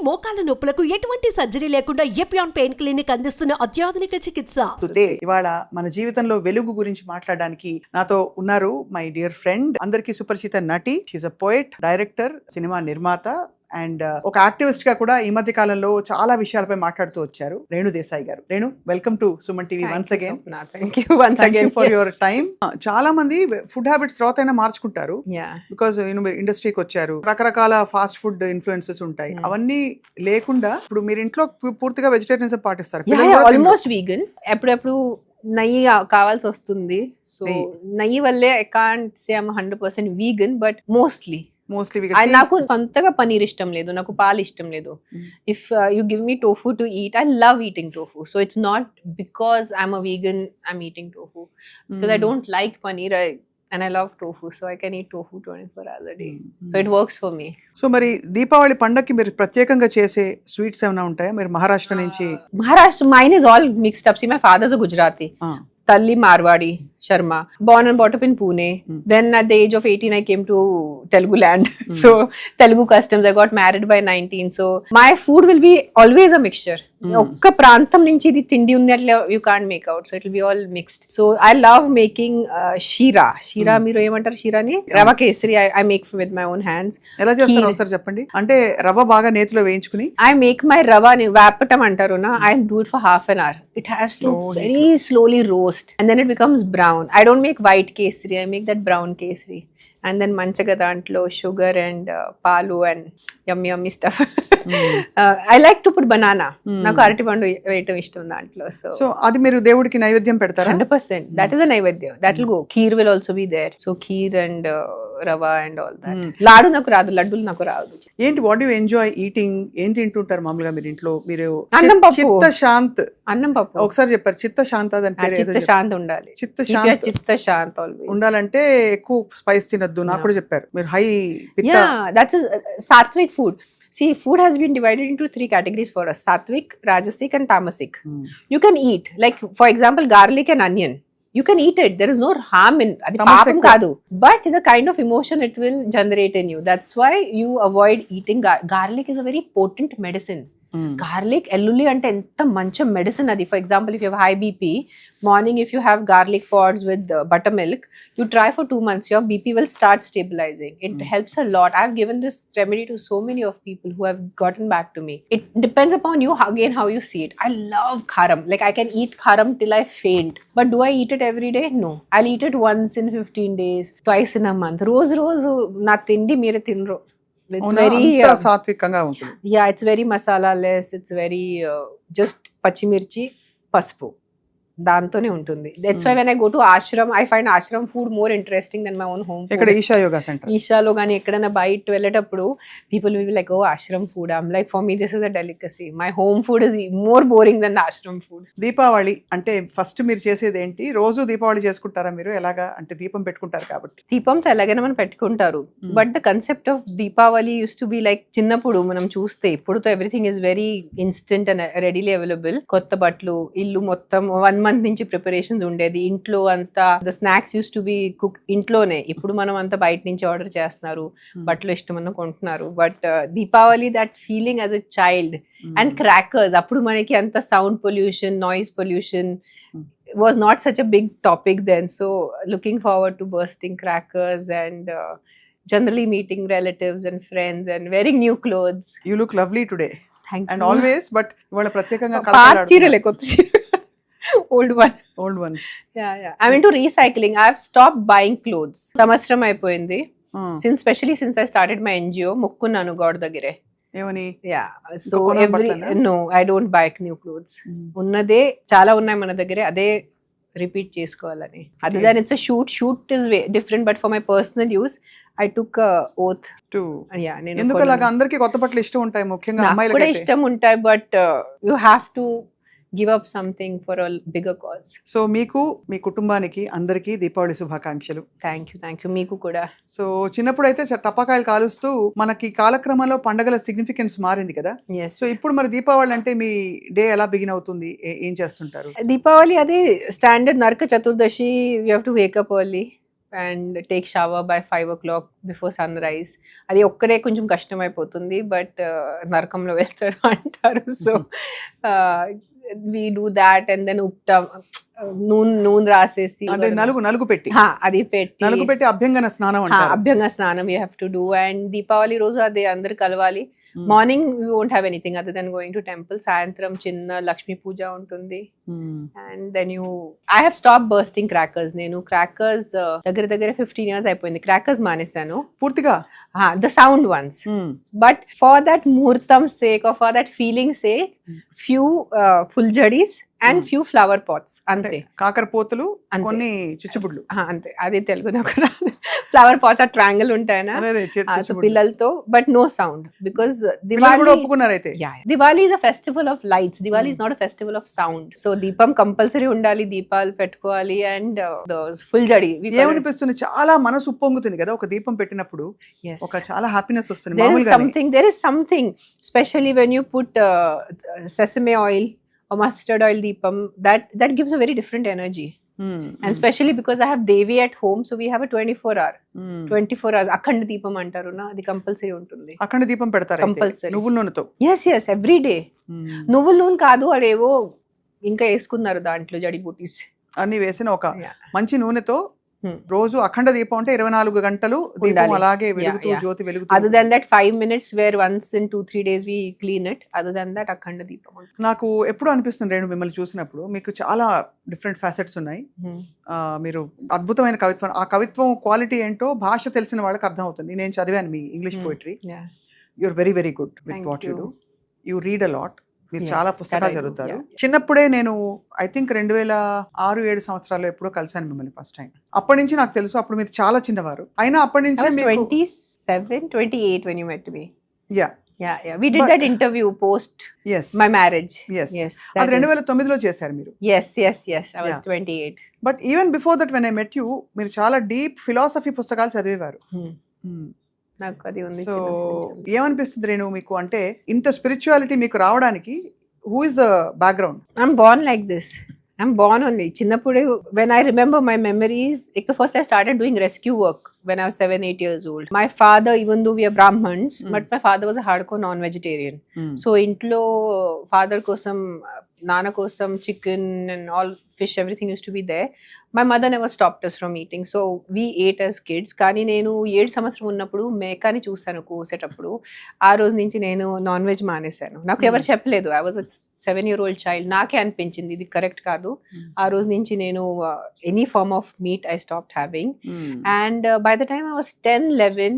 మోకాల నొప్పులకు ఎటువంటి సర్జరీ లేకుండా ఎపియాన్ పెయిన్ క్లినిక్ అందిస్తున్న అత్యాధునిక చికిత్స. టుడే ఇవాళ మన జీవితంలో వెలుగు గురించి మాట్లాడడానికి నాతో ఉన్నారు మై డియర్ ఫ్రెండ్, అందరికీ సుపరిచిత నటి, she a poet, director, cinema నిర్మాత అండ్ ఒక యాక్టివిస్ట్ గా కూడా ఈ మధ్య కాలంలో చాలా విషయాలపై మాట్లాడుతూ వచ్చారు రేణు దేశాయ్ గారు. Renu, welcome to Suman TV once again. Thank you for your time. చాలా మంది ఫుడ్ హ్యాబిట్స్ తర్వాత అయినా మార్చుకుంటారు బికాస్ మీరు ఇండస్ట్రీకి వచ్చారు, రకరకాల ఫాస్ట్ ఫుడ్ ఇన్ఫ్లుయెన్సెస్ ఉంటాయి. అవన్నీ లేకుండా ఇప్పుడు మీరు ఇంట్లో పూర్తిగా వెజిటేరియనిజం పాటిస్తారు. Almost vegan. ఎప్పుడెప్పుడు నెయ్యి కావాల్సి వస్తుంది, సో నెయ్యి వల్లే I can't say I'm 100% vegan, but mostly నాకు సొంతగా పనీర్ ఇష్టం లేదు, నాకు పాలు ఇష్టం లేదు. If you give me tofu to eat, I love eating tofu. So it's not because I'm a vegan I'm eating tofu, because I don't like paneer and I love tofu, so I can eat tofu 24 hours a day. So it works for me. So మరి దీపావళి పండగకి మీరు ప్రత్యేకంగా చేసే sweets ఏమైనా ఉంటాయా? మీరు మహారాష్ట్ర నుంచి. Maharashtra, mine is all mixed up. See, my father's a Gujarati. Talli Marwadi Sharma, born and brought up in Pune. Then at the age of 18 I came to Telugu land. So Telugu customs, I got married by 19. So my food will be always a mixture. ఒక్క ప్రాంతం నుంచి ఇది తిండి ఉంది అట్లా you can't make out. So it will be all mixed. So I love making sheera. మీరు ఏమంటారు షీరాని? Rava kesari I make with my own hands. ఎలా చేస్తారు ఒకసారి చెప్పండి. అంటే రవ్వ బాగా నేతిలో వేయించుకుని ఐ మేక్ మై రవ వేపటం అంటారు నా. I do it for half an hour. It has to very slowly roast and then it becomes brown. I don't make white kesari, I make that brown kesari. And then manchaga dantlo sugar and palu and yummy stuff. I like to put banana. Naku arati pandu veyam ishtam dantlo. So adi meeru devudiki naivedyam pedtara? 100%. That is a naivedyam. That will go. Kheer will also be there. So kheer and rava and all that. Ladu naku raadu, laddulu naku raadu. ఏంటి, what you enjoy eating? ఏం తింటుంటారు మామూలుగా మీరు ఇంట్లో? మీరు అన్నం పప్పు. చిత్త శాంత్ అన్నం పప్పు ఒకసారి చెప్పారు. చిత్త శాంత్ అని పేరు. చిత్త శాంత్ ఉండాలి. చిత్త శాంత్ ఆల్వేస్ ఉండాలంటే ఎక్కువ స్పైస్ తినద్దు నాకు కూడా చెప్పారు. మీరు high that's sattvic food. See, food has been divided into 3 categories for us: sattvic, rajasic and tamasic. You can eat, like for example, garlic and onion. You can eat it. There is no harm in adi paapam kaadu, but the kind of emotion it will generate in you. That's why you avoid eating garlic. Is a very potent medicine. Garlic ఎల్లుల్లి అంటే ఎంత మంచి medicine అది. For example if you have high BP, morning if you have garlic pods with butter milk, you try for 2 months, your BP will start stabilizing. It helps a lot. I've given this remedy to so many of people who have gotten back to me. It depends upon you again how you see it. I love kharam. Like I can eat kharam till I faint. But do I eat it every day? No. I'll eat it once in 15 days, twice in a month. రోజు నా తిండి మీరే తినరు. It's very సాత్వికంగా ఉంటుంది. Yeah, it's very masala less. It's very just పచ్చిమిర్చి, పసుపు, దాంతోనే ఉంటుంది. That's why when I go to ashram, I find ashram food more interesting than my own home food. ఇక్కడ ఈషా యోగా సెంటర్, ఈషాలో కానీ ఎక్కడైనా బయట వెళ్ళేటప్పుడు people will be like, oh, ashram food. I'm like, for me this is a delicacy. My home food is more boring than the ashram food. Deepavali అంటే first మీరు చేసేది ఏంటి? రోజు దీపావళి చేసుకుంటారా మీరు? ఎలాగా అంటే దీపం పెట్టుకుంటారు కాబట్టి. దీపంతో ఎలాగైనా మనం పెట్టుకుంటారు, but the concept of Deepavali used to be like చిన్నప్పుడు మనం చూస్తే, ఇప్పుడుతో everything is very instant and readily available. కొత్త బట్టలు, ఇల్లు మొత్తం 1 month నుంచి ప్రిపరేషన్స్ ఉండేది. ఇంట్లో అంతా the snacks use to B cook ఇంట్లోనే. ఇప్పుడు మనం అంతా బయట నుంచి ఆర్డర్ చేస్తున్నారు, బట్టలు ఇష్టమన్నా కొంటున్నారు. But Deepavali that feeling as a child. And crackers, అప్పుడు మనకి అంత sound pollution, noise pollution was not such a big topic then. So looking forward to bursting crackers and generally meeting relatives and friends and wearing new clothes. You look lovely today. Thank and you. always, but ఇవాళ ప్రత్యేకంగా పాత చీరలే, కొత్త చీర, old ones. Yeah. I'm into recycling. I've stopped buying clothes. సంవత్సరం అయిపోయింది. Especially since I started my NGO, ముక్కున్నాను గోడ దగ్గరే. ఏమని? Yeah, so no, I don't buy new clothes. ఉన్నదే చాలా ఉన్నాయి మన దగ్గరే, అదే రిపీట్ చేసుకోవాలని. Other than it's a shoot is way different, but for my personal use I took a oath to. Yeah, నేను ఎందుకు అలాగా? అందరికీ కొత్త బట్టలు ఇష్టం ఉంటాయి, ముఖ్యంగా అమ్మాయిలకి కూడా ఇష్టం ఉంటాయి, but you have to give up something for a bigger cause. So మీకు, మీ కుటుంబానికి అందరికీ దీపావళి శుభాకాంక్షలు. Thank you. మీకు కూడా. సో చిన్నప్పుడు అయితే టపాకాయలు కాలుస్తూ మనకి కాలక్రమంలో పండగల సిగ్నిఫికెన్స్ మారింది కదా. సో ఇప్పుడు మరి దీపావళి అంటే మీ డే ఎలా బిగిన్ అవుతుంది? ఏం చేస్తుంటారు? దీపావళి అదే standard Naraka Chaturdashi. You have to wake up early, and take shower by 5 o'clock before sunrise. అది ఒక్కడే కొంచెం కష్టం అయిపోతుంది, బట్ నరకంలో వెళ్తారు అంటారు. So we do that and then నూనె రాసేసి అంటే నలుగు పెట్టి అది పెట్టి అభ్యంగన స్నానం అంటారు. అభ్యంగ స్నానం you have to do. And Deepavali రోజు అది అందరు కలవాలి. Morning we won't have anything other than going to temple. సాయంత్రం చిన్న లక్ష్మీ పూజ ఉంటుంది. And then I have stop bursting crackers. నేను క్రాకర్స్ దగ్గర 15 years అయిపోయింది. క్రాకర్స్ మానేశాను పూర్తిగా, the sound ones. But for that muhurtham sake or for that feeling sake few phuljharis and few flower pots, అంతే. కాకరపోతులు, కొన్ని చిచ్చుబుడ్లు, అంతే. అదే తెలుగు నాకు ఫ్లవర్ పాట్స్ ఆ ట్రయాంగిల్ ఉంటాయనా పిల్లలతో, but no sound. Because Diwali ఒప్పుకున్నారు అయితే. Diwali is a festival of lights. Diwali is not a festival of sound. So దీపం కంపల్సరీ ఉండాలి, దీపాలు పెట్టుకోవాలి. అండ్ ఫుల్ జడి ఏమనిపిస్తుంది, చాలా మనసు ఉప్పొంగుతుంది కదా ఒక దీపం పెట్టినప్పుడు. ఒక చాలా హ్యాపీనెస్ వస్తుంది. there is something especially when you put sesame oil or mustard oil deepam, that gives a very different energy. And especially because I have Devi at home, so we have a 24 hours అఖండ దీపం అంటారు నా, అది compulsory ఉంటుంది. అఖండ దీపం పెడతారు compulsory నువ్వుల నూనెతో. yes every day. నువ్వుల నూనె కాదు, అదేవో ఇంకా వేసుకున్నారు దాంట్లో జడిబూటీస్ అన్ని వేసిన ఒక మంచి నూనెతో రోజు అఖండ దీపం అంటే 24 గంటలు దీపం అలాగే వెలుగుతూ జ్యోతి వెలుగుతూ. other than that 5 minutes where once in 2-3 days we clean it. other than that అఖండ దీపం. నాకు ఎప్పుడు అనిపిస్తుంది రేణు, మిమ్మల్ని చూసినప్పుడు మీకు చాలా డిఫరెంట్ ఫ్యాసెట్స్ ఉన్నాయి. మీరు అద్భుతమైన కవిత్వం, ఆ కవిత్వం క్వాలిటీ ఏంటో భాష తెలిసిన వాళ్ళకి అర్థం అవుతుంది. నేను చదివాను మీ English poetry. You're very very good with what you do. You read a lot. మీరు చాలా పుస్తకాలు చదువుతారు. చిన్నప్పుడే నేను ఐ థింక్ 2006-7 సంవత్సరాల్లో ఎప్పుడో కలిసాను మిమ్మల్ని ఫస్ట్ టైం. అప్పటి నుంచి నాకు తెలుసు, అప్పుడు మీరు చాలా చిన్నవారు. అయినా అప్పటి నుంచి 27-28 when you met me. Yeah, we did that interview post my marriage. Yes అది 2009లో చేశారు మీరు. yes I was 28. But even before that when I met you, మీరు చాలా డీప్ ఫిలాసఫీ పుస్తకాలు చదివేవారు. నాకు అది ఉంది. సో ఏమనిపిస్తుంది రేణు మీకు, అంటే ఇంత స్పిరిచువాలిటీ మీకు రావడానికి who is the background? I'm Born like this. I'm born only. చిన్నప్పుడే when I remember my memories, first I started doing rescue work when I was 7-8 years old. My father, even though we are Brahmins, but my father was a hardcore non-vegetarian. So ఇంట్లో father కోసం, నాన్న కోసం chicken and all fish, everything used to be there. My mother never stopped us from eating. So we ate as kids. కానీ నేను 7 సంవత్సరం ఉన్నప్పుడు మేకాని చూసాను కోసేటప్పుడు. ఆ రోజు నుంచి నేను నాన్ వెజ్ మానేశాను. నాకు ఎవరు చెప్పలేదు. I was a 7-year-old child. నాకే అనిపించింది ఇది కరెక్ట్ కాదు. ఆ రోజు నుంచి నేను any form of meat I stopped having. And by the time I was 10-11,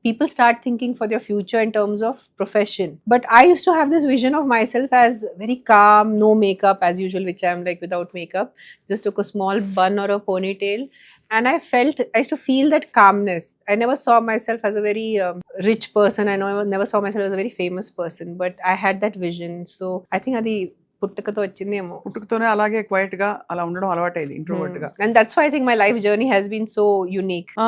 people start thinking for their future in terms of profession. But I used to have this vision of myself as very calm, no makeup as usual, which I am like without makeup. Just took a small bun or a ponytail. And I used to feel that calmness. I never saw myself as a very rich person. I never saw myself as a very famous person. But I had that vision. So I think అది పుట్టుకతో వచ్చిందేమో. పుట్టుకతోనే అలాగే quiet గా అలా ఉండడం అలవాటైంది, introvert గా. And that's why I think my life journey has been so unique.